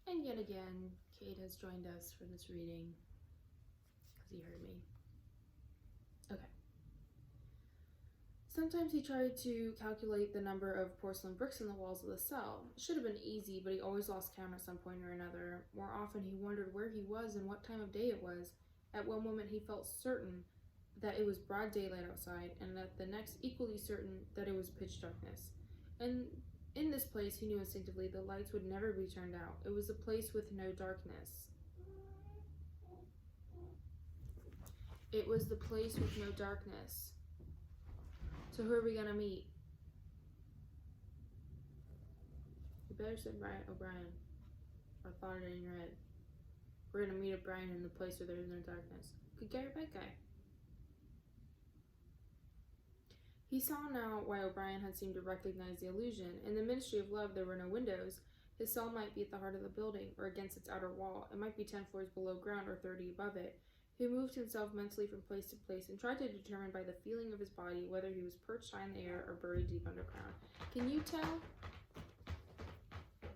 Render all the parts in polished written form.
And yet again, Cade has joined us for this reading because he heard me. Okay. Sometimes he tried to calculate the number of porcelain bricks in the walls of the cell. It should have been easy, but he always lost count at some point or another. More often, he wondered where he was and what time of day it was. At one moment, he felt certain that it was broad daylight outside, and at the next, equally certain that it was pitch darkness. And in this place, he knew instinctively the lights would never be turned out. It was a place with no darkness. It was the place with no darkness. So who are we gonna meet? You better say Brian O'Brien. I thought it in your head. We're gonna meet O'Brien in the place where there's no darkness. Good guy or bad guy? He saw now why O'Brien had seemed to recognize the illusion. In the Ministry of Love, there were no windows. His cell might be at the heart of the building, or against its outer wall. It might be 10 floors below ground, or 30 above it. He moved himself mentally from place to place and tried to determine by the feeling of his body whether he was perched high in the air or buried deep underground. Can you tell?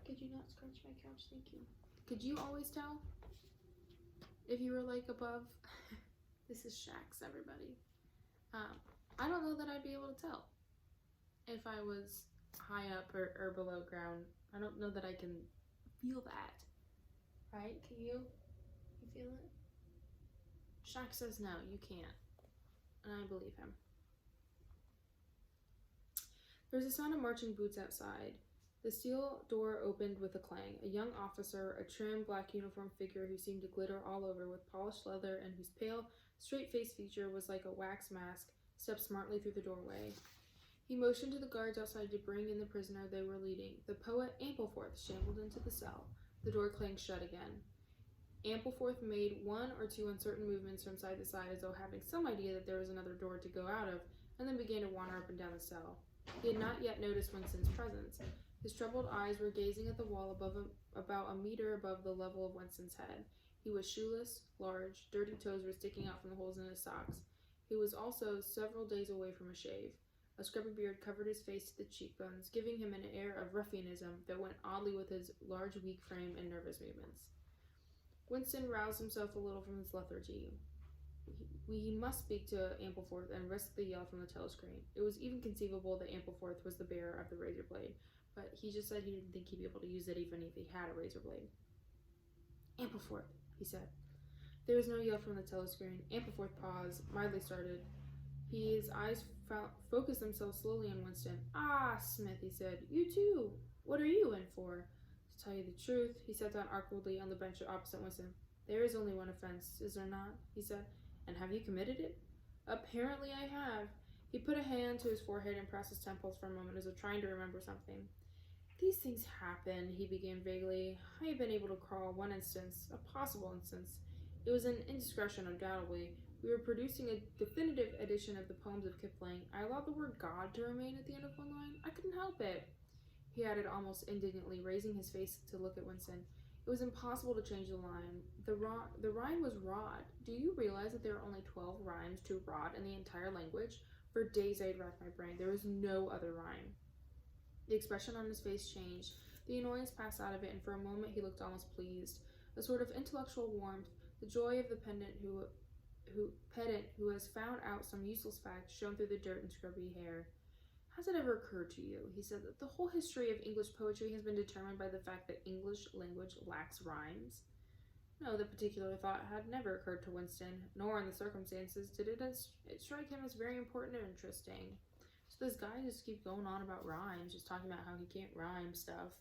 Could you not scratch my couch? Thank you. Could you always tell if you were like above? This is Shax, everybody. I don't know that I'd be able to tell if I was high up or below ground. I don't know that I can feel that. Right? Can you? You feel it? Shaq says no, you can't. And I believe him. There's a sound of marching boots outside. The steel door opened with a clang. A young officer, a trim, black uniform figure who seemed to glitter all over with polished leather and whose pale, straight-faced feature was like a wax mask, stepped smartly through the doorway. He motioned to the guards outside to bring in the prisoner they were leading. The poet Ampleforth shambled into the cell. The door clanged shut again. Ampleforth made one or two uncertain movements from side to side as though having some idea that there was another door to go out of, and then began to wander up and down the cell. He had not yet noticed Winston's presence. His troubled eyes were gazing at the wall above him, about a meter above the level of Winston's head. He was shoeless, large, dirty toes were sticking out from the holes in his socks. He was also several days away from a shave. A scrubby beard covered his face to the cheekbones, giving him an air of ruffianism that went oddly with his large, weak frame and nervous movements. Winston roused himself a little from his lethargy. He must speak to Ampleforth and risk the yell from the telescreen. It was even conceivable that Ampleforth was the bearer of the razor blade, but he just said he didn't think he'd be able to use it even if he had a razor blade. Ampleforth, he said. There was no yell from the telescreen. Ampleforth paused, mildly started. His eyes focused themselves slowly on Winston. Ah, Smith, he said. You too. What are you in for? To tell you the truth, he sat down awkwardly on the bench opposite Winston. There is only one offense, is there not? He said. And have you committed it? Apparently I have. He put a hand to his forehead and pressed his temples for a moment as if trying to remember something. These things happen, he began vaguely. I have been able to recall one instance, a possible instance. It was an indiscretion, undoubtedly. We were producing a definitive edition of the poems of Kipling. I allowed the word God to remain at the end of one line. I couldn't help it, he added almost indignantly, raising his face to look at Winston. It was impossible to change the line. The rhyme was rod. Do you realize that there are only 12 rhymes to rod in the entire language? For days I had racked my brain. There was no other rhyme. The expression on his face changed. The annoyance passed out of it, and for a moment he looked almost pleased. A sort of intellectual warmth, the joy of the pedant who has found out some useless fact shone through the dirt and scrubby hair. Has it ever occurred to you, he said, that the whole history of English poetry has been determined by the fact that English language lacks rhymes? No, the particular thought had never occurred to Winston, nor in the circumstances did it strike him as very important or interesting. So this guy just keeps going on about rhymes, just talking about how he can't rhyme stuff.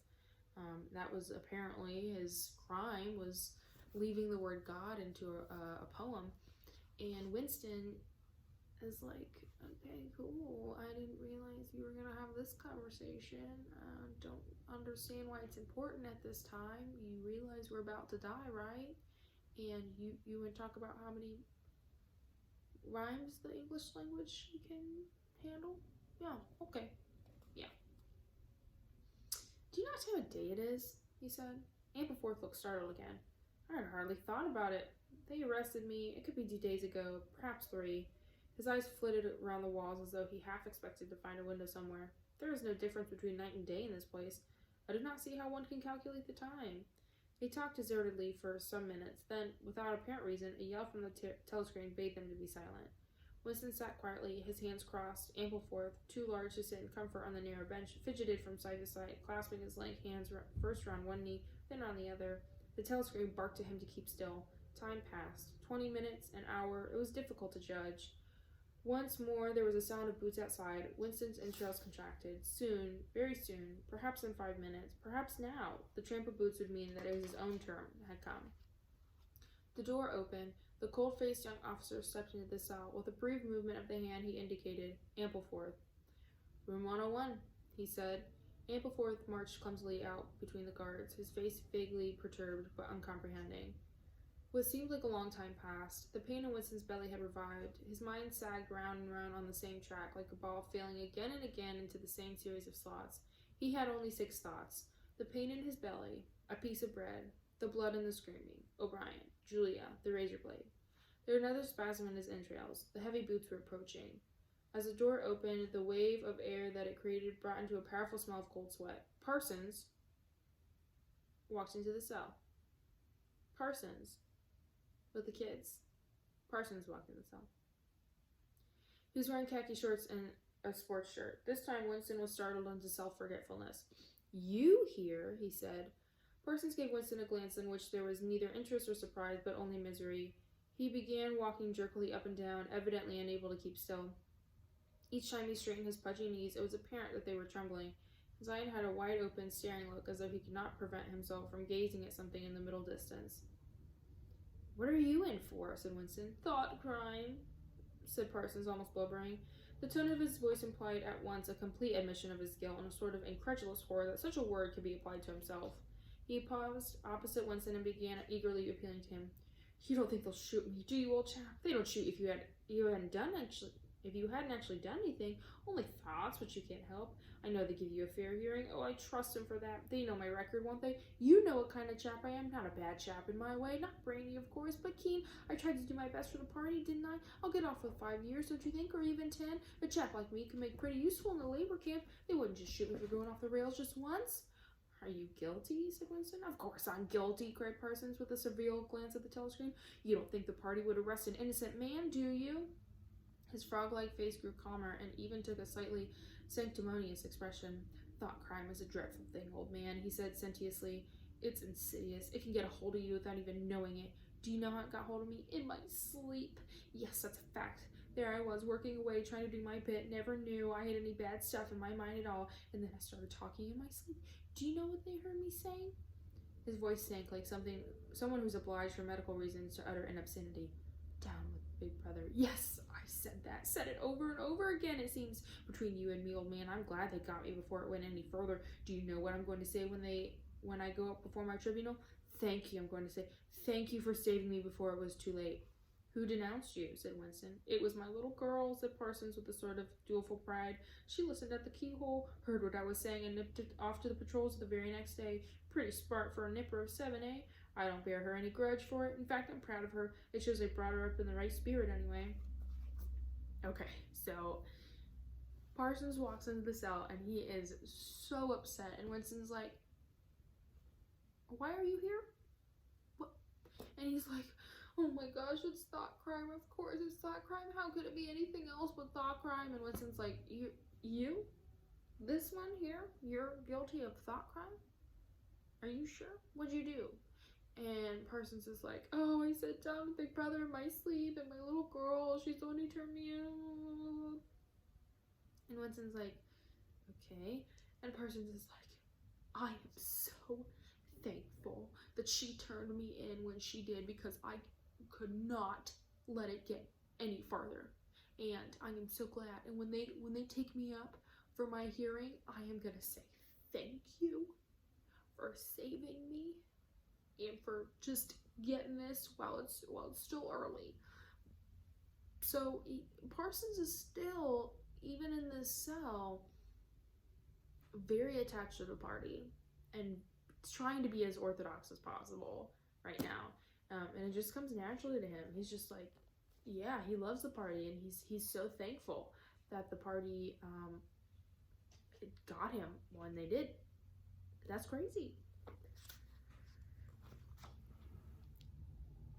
That was apparently his crime, was leaving the word God into a poem. And Winston is like, okay, cool. I didn't realize you were going to have this conversation. Don't understand why it's important at this time. You realize we're about to die, right? And you would talk about how many rhymes the English language can handle? Yeah, okay. Yeah. Do you not see what day it is? He said. Ampleforth looked startled again. I had hardly thought about it. They arrested me. It could be 2 days ago, perhaps 3. His eyes flitted around the walls as though he half expected to find a window somewhere. There is no difference between night and day in this place. I do not see how one can calculate the time. They talked desertedly for some minutes, then, without apparent reason, a yell from the telescreen bade them to be silent. Winston sat quietly, his hands crossed, Ampleforth, too large to sit in comfort on the narrow bench, fidgeted from side to side, clasping his lank hands first round one knee, then round the other. The telescreen barked at him to keep still. Time passed. 20 minutes, an hour. It was difficult to judge. Once more, there was a sound of boots outside. Winston's entrails contracted. Soon, very soon, perhaps in 5 minutes, perhaps now, the tramp of boots would mean that it was his own turn had come. The door opened. The cold-faced young officer stepped into the cell. With a brief movement of the hand, he indicated Ampleforth. "Room 101, he said. Ampleforth marched clumsily out between the guards, his face vaguely perturbed but uncomprehending. What seemed like a long time passed. The pain in Winston's belly had revived. His mind sagged round and round on the same track, like a ball failing again and again into the same series of slots. He had only 6 thoughts. The pain in his belly, a piece of bread, the blood and the screaming, O'Brien, Julia, the razor blade. There was another spasm in his entrails. The heavy boots were approaching. As the door opened, the wave of air that it created brought into a powerful smell of cold sweat. Parsons walked into the cell. Parsons, with the kids. Parsons walked in the cell. He was wearing khaki shorts and a sports shirt. This time Winston was startled into self-forgetfulness. "You here?" he said. Parsons gave Winston a glance in which there was neither interest or surprise, but only misery. He began walking jerkily up and down, evidently unable to keep still. Each time he straightened his pudgy knees, it was apparent that they were trembling. His eye had a wide-open, staring look, as though he could not prevent himself from gazing at something in the middle distance. "What are you in for?" said Winston. "Thought crime," said Parsons, almost blubbering. The tone of his voice implied at once a complete admission of his guilt and a sort of incredulous horror that such a word could be applied to himself. He paused opposite Winston and began eagerly appealing to him. "You don't think they'll shoot me, do you, old chap? They don't shoot if you hadn't actually done anything. Only thoughts, which you can't help. I know they give you a fair hearing. Oh, I trust them for that. They know my record, won't they? You know what kind of chap I am. Not a bad chap in my way. Not brainy, of course, but keen. I tried to do my best for the party, didn't I? I'll get off with 5 years, don't you think, or even 10? A chap like me can make pretty useful in the labor camp. They wouldn't just shoot me for going off the rails just once." "Are you guilty?" said Winston. "Of course I'm guilty," cried Parsons with a severe glance at the telescreen. "You don't think the party would arrest an innocent man, do you?" His frog-like face grew calmer and even took a slightly sanctimonious expression. "Thought crime is a dreadful thing, old man," he said sententiously. "It's insidious. It can get a hold of you without even knowing it. Do you know how it got hold of me? In my sleep. Yes, that's a fact. There I was, working away, trying to do my bit, never knew I had any bad stuff in my mind at all, and then I started talking in my sleep. Do you know what they heard me saying?" His voice sank like someone who's obliged for medical reasons to utter an obscenity. "Down with Big Brother. Yes, I said that. Said it over and over again, it seems. Between you and me, old man, I'm glad they got me before it went any further. Do you know what I'm going to say when I go up before my tribunal? Thank you, I'm going to say. Thank you for saving me before it was too late." "Who denounced you?" said Winston. "It was my little girl," said Parsons with a sort of dutiful pride. "She listened at the keyhole, heard what I was saying, and nipped off to the patrols the very next day. Pretty smart for a nipper of 7, eh? I don't bear her any grudge for it. In fact, I'm proud of her. It shows I brought her up in the right spirit anyway." Okay, so Parsons walks into the cell and he is so upset, and Winston's like, "Why are you here? What?" And he's like, "Oh my gosh, it's thought crime. Of course it's thought crime. How could it be anything else but thought crime?" And Winston's like, You? This one here? You're guilty of thought crime? Are you sure? What'd you do?" And Parsons is like, "Oh, I sat down with Big Brother in my sleep, and my little girl, she's the one who turned me in." And Winston's like, "Okay." And Parsons is like, "I am so thankful that she turned me in when she did, because I could not let it get any farther. And I am so glad. And when they take me up for my hearing, I am gonna say thank you for saving me and for just getting this while it's still early." So Parsons is still, even in this cell, very attached to the party and trying to be as orthodox as possible right now. And it just comes naturally to him. He's just like, yeah, he loves the party, and he's so thankful that the party it got him when they did. That's crazy.